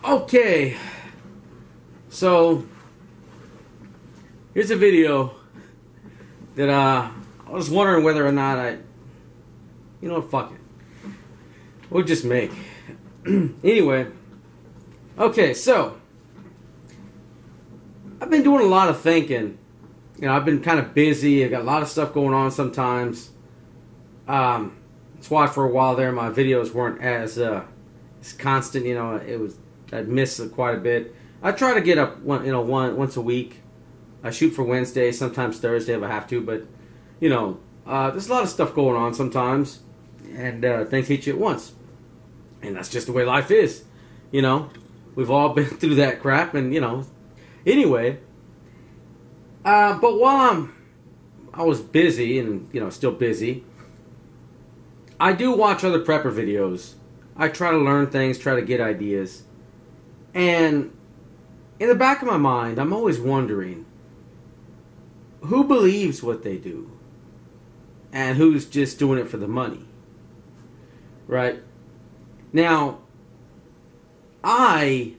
Okay, so here's a video that I was wondering whether or not you know what, fuck it, we'll just make. Anyway, okay, so I've been doing a lot of thinking. You know, I've been kind of busy. I got a lot of stuff going on sometimes. That's why for a while there my videos weren't as constant. You know, I'd miss quite a bit. I try to get up once a week. I shoot for Wednesday, sometimes Thursday if I have to, but you know, there's a lot of stuff going on sometimes, and things hit you at once, and that's just the way life is. You know, we've all been through that crap, and you know, anyway. But while I was busy, and you know, still busy, I do watch other prepper videos. I try to learn things, try to get ideas. And in the back of my mind, I'm always wondering who believes what they do and who's just doing it for the money. Right? Now, I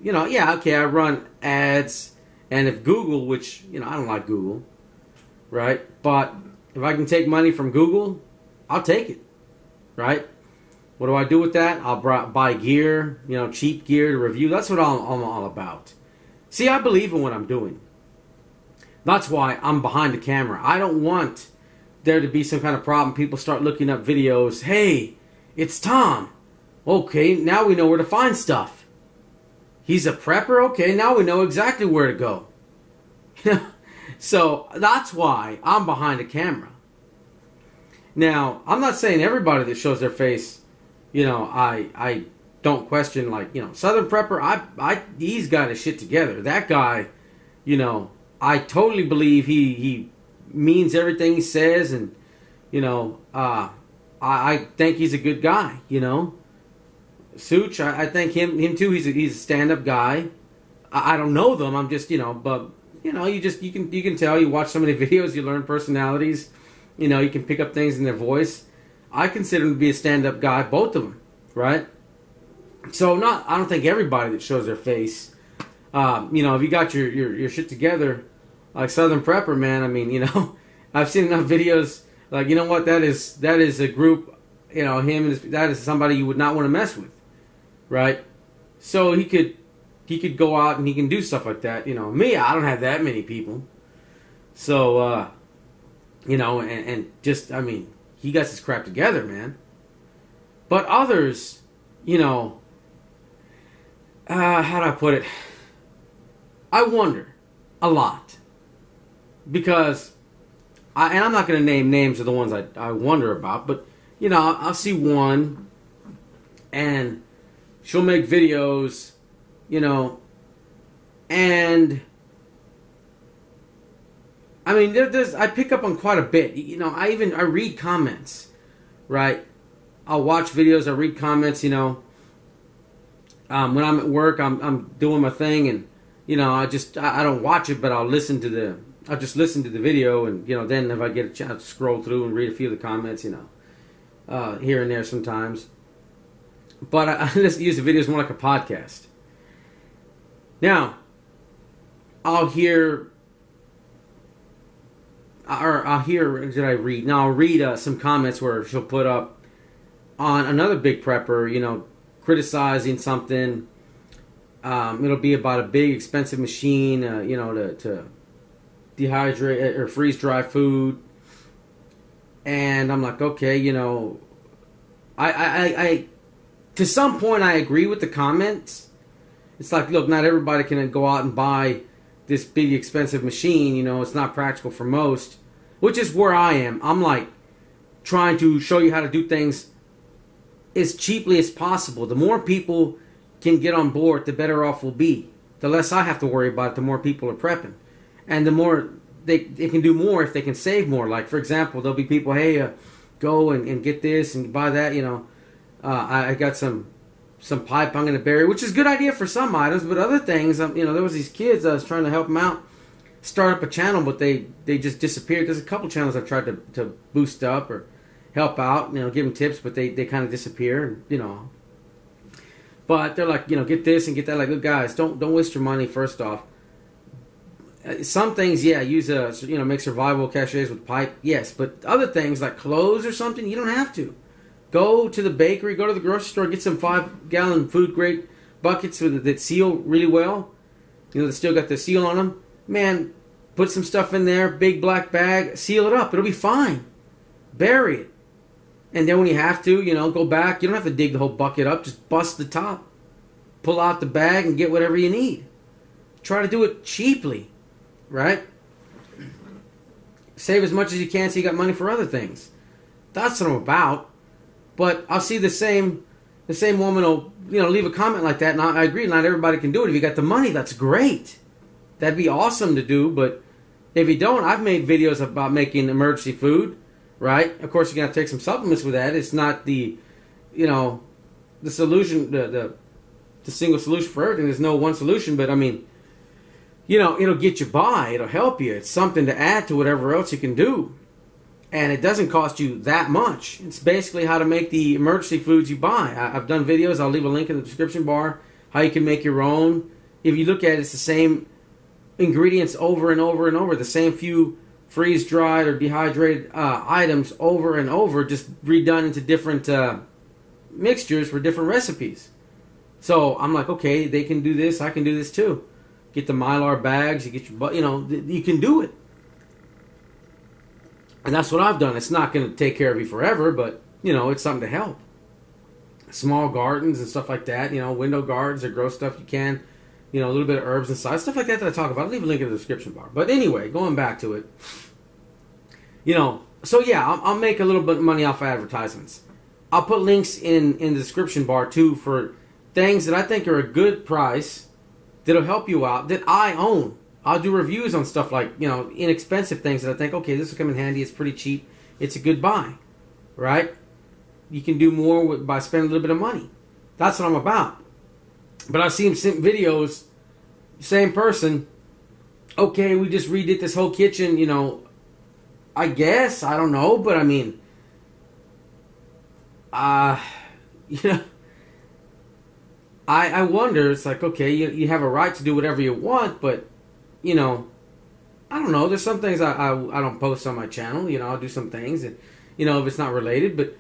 run ads, and if Google, which, you know, I don't like Google, right? But if I can take money from Google, I'll take it. Right? What do I do with that? I'll buy gear, you know, cheap gear to review. That's what I'm all about. See, I believe in what I'm doing. That's why I'm behind the camera. I don't want there to be some kind of problem. People start looking up videos. Hey, it's Tom. Okay, now we know where to find stuff. He's a prepper? Okay, now we know exactly where to go. So that's why I'm behind the camera. Now, I'm not saying everybody that shows their face, you know, I don't question, like, you know, Southern Prepper, he's got his shit together. That guy, you know, I totally believe he means everything he says, and, you know, I think he's a good guy, you know. Such, I think him too, he's a stand-up guy. I don't know them, I'm just, you know, but, you know, you can tell, you watch so many videos, you learn personalities. You know, you can pick up things in their voice. I consider him to be a stand-up guy, both of them, right? So I don't think everybody that shows their face, you know, if you got your shit together, like Southern Prepper, man, I mean, you know, I've seen enough videos, like, you know what, that is a group, you know, that is somebody you would not want to mess with, right? So he could go out and he can do stuff like that, you know. Me, I don't have that many people. So, you know, and just, I mean, he got his crap together, man. But others, you know, how do I put it? I wonder a lot. Because, and I'm not going to name names of the ones I wonder about, but, you know, I'll see one, and she'll make videos, you know, and I mean, I pick up on quite a bit. You know, I read comments, right? I'll watch videos, I read comments, you know. When I'm at work, I'm doing my thing, and, you know, I don't watch it, but I'll just listen to the video, and, you know, then if I get a chance to scroll through and read a few of the comments, you know, here and there sometimes. But I just use the videos more like a podcast. Now, I'll hear, did I read? Now I'll read some comments where she'll put up on another big prepper, you know, criticizing something. It'll be about a big expensive machine, you know, to dehydrate or freeze dry food. And I'm like, okay, you know, I to some point I agree with the comments. It's like, look, not everybody can go out and buy this big expensive machine, you know, it's not practical for most, which is where I am. I'm like trying to show you how to do things as cheaply as possible. The more people can get on board, the better off we'll be. The less I have to worry about it, the more people are prepping. And the more they can do more if they can save more. Like, for example, there'll be people, hey, go and get this and buy that, you know. I got some pipe I'm going to bury, which is a good idea for some items, but other things, you know, there was these kids, I was trying to help them out, start up a channel, but they just disappeared. There's a couple channels I've tried to boost up or help out, you know, give them tips, but they kind of disappear, you know. But they're like, get this and get that. Like, look, guys, don't waste your money. First off, some things, use make survival caches with pipe, yes. But other things like clothes or something, you don't have to. Go to the bakery, go to the grocery store, get some 5-gallon food grade buckets that seal really well. They still got the seal on them. Man, put some stuff in there, big black bag, seal it up. It'll be fine. Bury it. And then when you have to, go back. You don't have to dig the whole bucket up. Just bust the top. Pull out the bag and get whatever you need. Try to do it cheaply. Right? Save as much as you can so you got money for other things. That's what I'm about. But I'll see the same woman will, leave a comment like that. And I agree, not everybody can do it. If you got the money, that's great. That'd be awesome to do. But if you don't, I've made videos about making emergency food. Right? Of course, you're going to take some supplements with that. It's not the solution, the single solution for everything. There's no one solution. But, I mean, it'll get you by. It'll help you. It's something to add to whatever else you can do. And it doesn't cost you that much. It's basically how to make the emergency foods you buy. I've done videos. I'll leave a link in the description bar. How you can make your own. If you look at it, it's the same ingredients over and over and over. The same few freeze-dried or dehydrated items over and over, just redone into different mixtures for different recipes. So I'm like, okay, they can do this, I can do this too. Get the Mylar bags, you get your, you can do it. And that's what I've done. It's not going to take care of you forever, but it's something to help. Small gardens and stuff like that, window gardens or grow stuff you can. A little bit of herbs inside, stuff like that I talk about. I'll leave a link in the description bar. But anyway, going back to it, so yeah, I'll make a little bit of money off of advertisements. I'll put links in the description bar too for things that I think are a good price that'll help you out that I own. I'll do reviews on stuff like inexpensive things that I think, okay, this will come in handy. It's pretty cheap. It's a good buy, right? You can do more by spending a little bit of money. That's what I'm about. But I've seen videos, same person, okay, we just redid this whole kitchen, I guess, I don't know, but I mean, I wonder, it's like, okay, you have a right to do whatever you want, but, I don't know, there's some things I don't post on my channel, I'll do some things, and, if it's not related, but,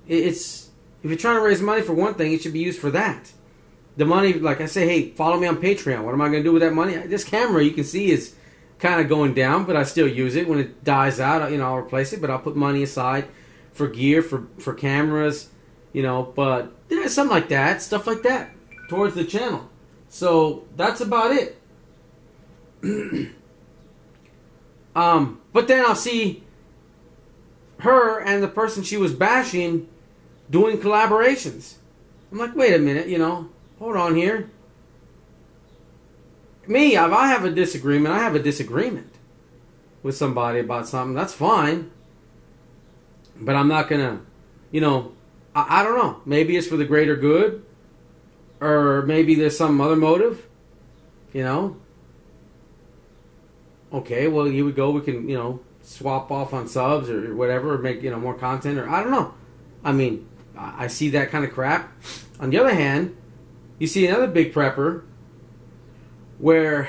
it's... If you're trying to raise money for one thing, it should be used for that. The money, like I say, hey, follow me on Patreon. What am I going to do with that money? This camera, you can see, is kind of going down, but I still use it. When it dies out, I'll replace it, but I'll put money aside for gear, for cameras, but something like that, stuff like that, towards the channel. So that's about it. But then I'll see her and the person she was bashing doing collaborations. I'm like, wait a minute, hold on here. Me, if I have a disagreement, I have a disagreement with somebody about something. That's fine. But I'm not going to, I don't know. Maybe it's for the greater good. Or maybe there's some other motive. Okay, well, here we go. We can, swap off on subs or whatever. Or make, more content. Or I don't know. I mean, I see that kind of crap. On the other hand, you see another big prepper where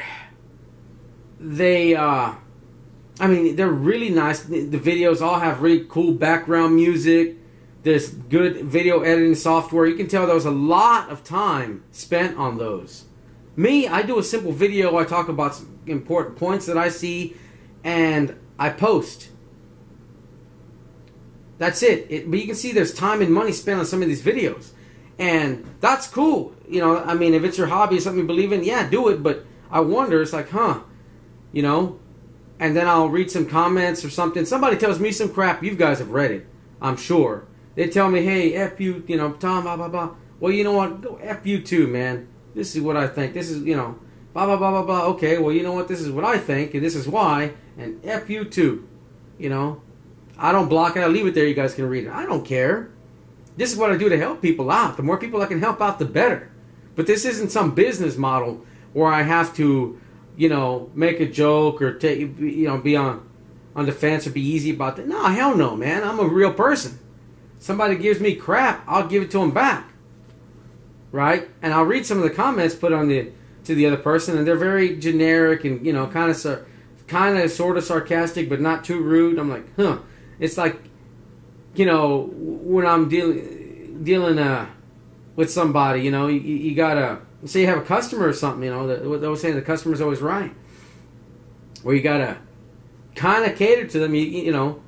they, they're really nice. The videos all have really cool background music. There's good video editing software. You can tell there was a lot of time spent on those. Me, I do a simple video. I talk about some important points that I see, and I post. That's it. But you can see there's time and money spent on some of these videos. And that's cool. If it's your hobby, something you believe in, yeah, do it. But I wonder, it's like, and then I'll read some comments or something. Somebody tells me some crap, you guys have read it, I'm sure. They tell me, hey, F you, Tom, blah, blah, blah. Well, you know what? Go F you too, man. This is what I think. This is, blah, blah, blah, blah, blah. Okay, well, you know what? This is what I think, and this is why. And F you too, I don't block it. I leave it there. You guys can read it. I don't care. This is what I do to help people out. The more people I can help out, the better. But this isn't some business model where I have to, make a joke or take, be on the fence or be easy about that. No, hell no, man. I'm a real person. Somebody gives me crap, I'll give it to them back. right? And I'll read some of the comments put on to the other person, and they're very generic and, you know, kind of sort of sarcastic, but not too rude. I'm like, huh. It's like, you know, when I'm dealing with somebody, you know, you gotta say you have a customer or something, you know. What I was saying, the customer's always right. Where you gotta kind of cater to them. You know,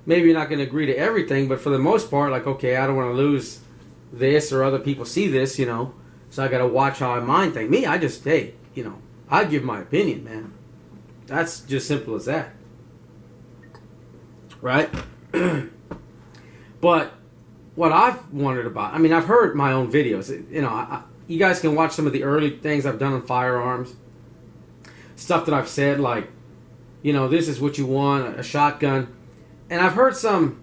maybe you're not going to agree to everything, but for the most part, like, okay, I don't want to lose this or other people see this, you know. So I got to watch how I mind things. Me, I just, hey, you know, I give my opinion, man. That's just simple as that. Right? But what I've wondered about, I mean, I've heard my own videos. You know, you guys can watch some of the early things I've done on firearms. Stuff that I've said, like, you know, this is what you want, a shotgun. And I've heard some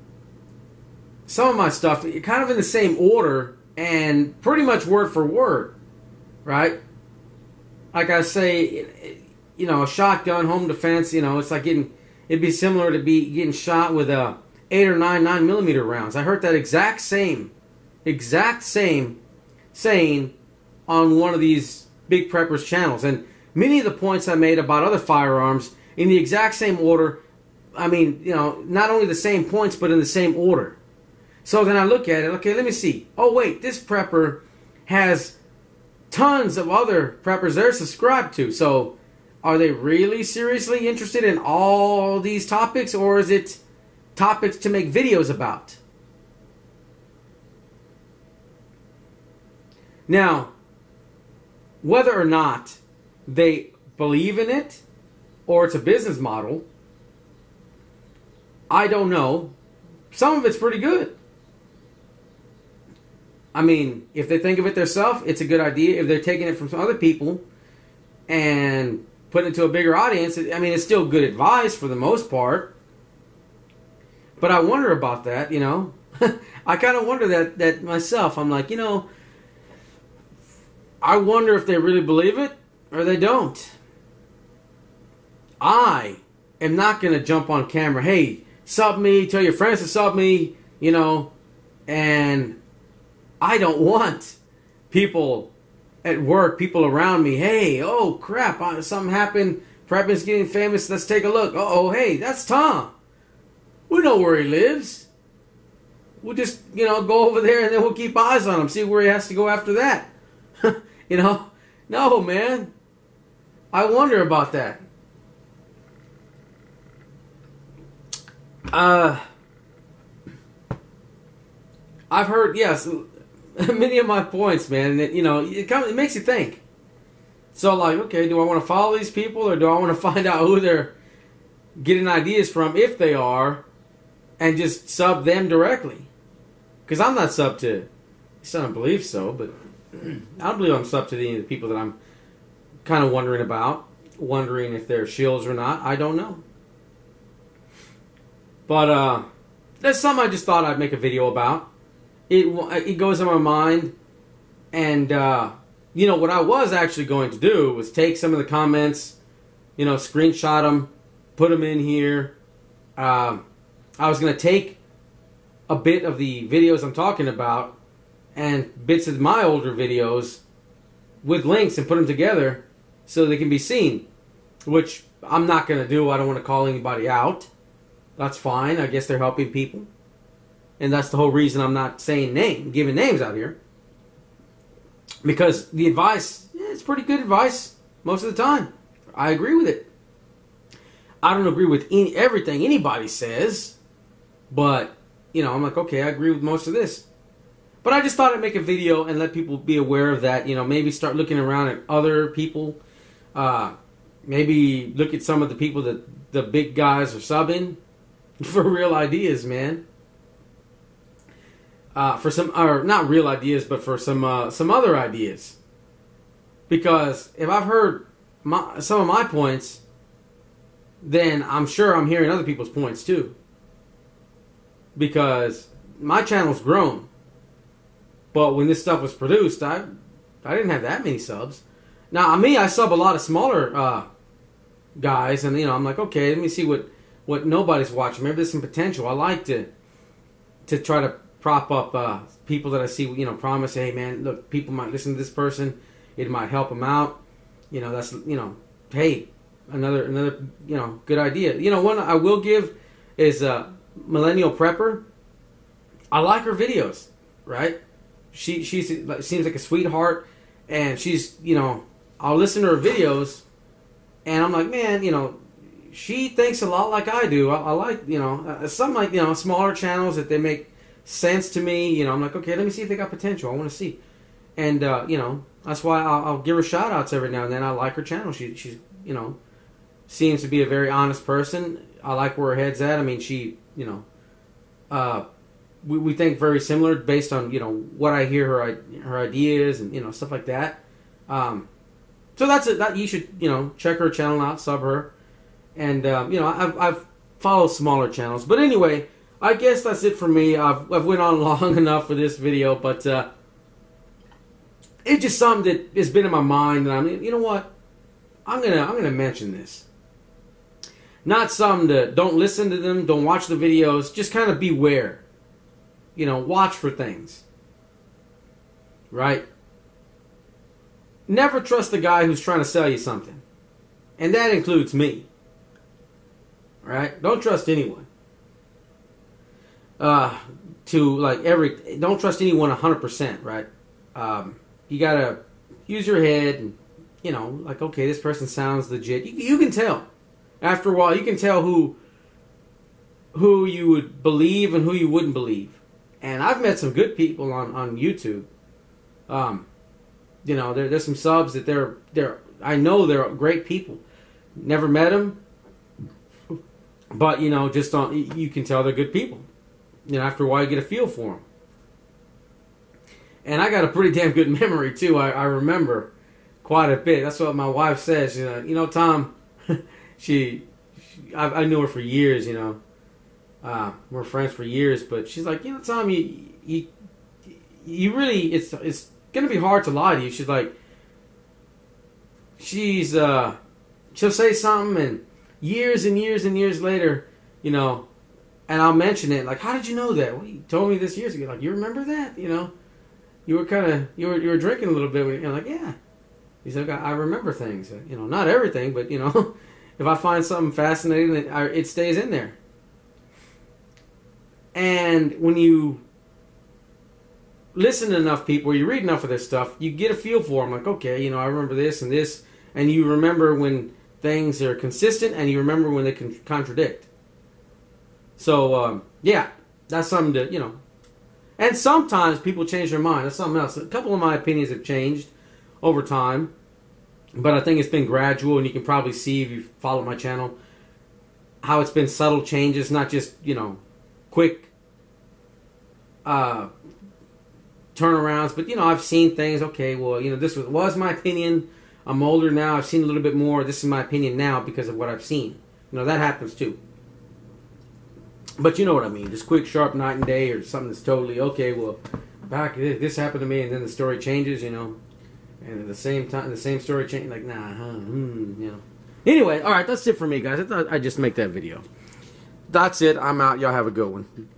of my stuff kind of in the same order and pretty much word for word, right? Like I say, you know, a shotgun, home defense, you know, it's like it'd be similar to getting shot with 8 or 9 9mm rounds. I heard that exact same saying on one of these Big Preppers channels. And many of the points I made about other firearms in the exact same order, I mean, you know, not only the same points, but in the same order. So then I look at it, okay, let me see. Oh, wait, this prepper has tons of other preppers they're subscribed to. So are they really seriously interested in all these topics, or is it topics to make videos about? Now, whether or not they believe in it or it's a business model, I don't know. Some of it's pretty good. I mean, if they think of it themselves, it's a good idea. If they're taking it from some other people and putting it to a bigger audience, I mean, it's still good advice for the most part. But I wonder about that, you know. I kind of wonder that myself. I'm like, you know, I wonder if they really believe it or they don't. I am not going to jump on camera, hey, sub me, tell your friends to sub me, you know, and I don't want people at work, people around me, hey, oh crap, something happened, Prepping's getting famous, let's take a look. Oh, hey, that's Tom. We know where he lives. We'll just, you know, go over there and then we'll keep eyes on him, see where he has to go after that. You know? No, man. I wonder about that. I've heard, yes, many of my points, man. That, you know, it makes you think. So, like, okay, do I want to follow these people, or do I want to find out who they're getting ideas from, if they are, and just sub them directly? Because I'm not subbed to. I don't believe so, but I don't believe I'm subbed to any of the people that I'm kind of wondering about, wondering if they're shills or not. I don't know. But that's something I just thought I'd make a video about. It goes in my mind, and you know, what I was actually going to do was take some of the comments, you know, screenshot them, put them in here. I was going to take a bit of the videos I'm talking about and bits of my older videos with links and put them together so they can be seen, which I'm not going to do. I don't want to call anybody out. That's fine. I guess they're helping people. And that's the whole reason I'm not saying giving names out here. Because the advice, it's pretty good advice most of the time. I agree with it. I don't agree with everything anybody says. But, you know, I'm like, okay, I agree with most of this. But I just thought I'd make a video and let people be aware of that. You know, maybe start looking around at other people. Maybe look at some of the people that the big guys are subbing for real ideas, man. For some, or not real ideas, but for some other ideas. Because if I've heard some of my points, then I'm sure I'm hearing other people's points too. Because my channel's grown. But when this stuff was produced, I didn't have that many subs. Now, I sub a lot of smaller guys, and, you know, I'm like, okay, let me see what nobody's watching. Maybe there's some potential. I like to try to prop up people that I see, you know, promise, hey man, look, people might listen to this person, it might help them out. You know, that's, you know, hey, another you know, good idea. You know, one I will give is Millennial Prepper. I like her videos, right? She seems like a sweetheart, and she's, you know, I'll listen to her videos, and I'm like, man, you know, she thinks a lot like I do. I like, you know, some like, you know, smaller channels that they make sense to me. You know, I'm like, okay, let me see if they got potential. I want to see, and you know, that's why I'll give her shout outs every now and then. I like her channel. She's, you know, seems to be a very honest person. I like where her head's at. I mean, she, you know, we think very similar based on, you know, what I hear her ideas and, you know, stuff like that. So that's it. That you should, you know, check her channel out, sub her, and you know, I've followed smaller channels. But anyway, I guess that's it for me. I've went on long enough for this video, but it's just something that has been in my mind, and I'm, you know what, I'm gonna mention this. Not something to, don't listen to them, don't watch the videos, just kind of beware. You know, watch for things. Right? Never trust the guy who's trying to sell you something. And that includes me. Right? Don't trust anyone. Don't trust anyone 100%, right? You gotta use your head and, you know, like, okay, this person sounds legit. You can tell. After a while, you can tell who you would believe and who you wouldn't believe. And I've met some good people on YouTube. You know, there's some subs that I know they're great people. Never met them, but, you know, just you can tell they're good people. You know, after a while, you get a feel for them. And I got a pretty damn good memory too. I remember quite a bit. That's what my wife says. You know, Tom. I knew her for years, you know. We're friends for years, but she's like, you know, Tom, you really, it's gonna be hard to lie to you. She's like, she'll say something, and years and years and years later, you know, and I'll mention it, like, how did you know that? Well, you told me this years ago. Like, you remember that? You know, you were drinking a little bit. You're like, yeah. He's like, I remember things. You know, not everything, but, you know, if I find something fascinating, it stays in there. And when you listen to enough people, or you read enough of their stuff, you get a feel for them. Like, okay, you know, I remember this and this, and you remember when things are consistent, and you remember when they can contradict. So, yeah, that's something to, you know. And sometimes people change their mind. That's something else. A couple of my opinions have changed over time, but I think it's been gradual, and you can probably see if you follow my channel how it's been subtle changes, not just, you know, quick turnarounds. But, you know, I've seen things. Okay, well, you know, this was my opinion. I'm older now. I've seen a little bit more. This is my opinion now because of what I've seen. You know, that happens too. But you know what I mean. Just quick, sharp night and day, or something that's totally, okay, well, back this happened to me, and then the story changes, you know. And at the same time, the same story changes. Like, nah, you know. Anyway, all right, that's it for me, guys. I thought I'd just make that video. That's it. I'm out. Y'all have a good one.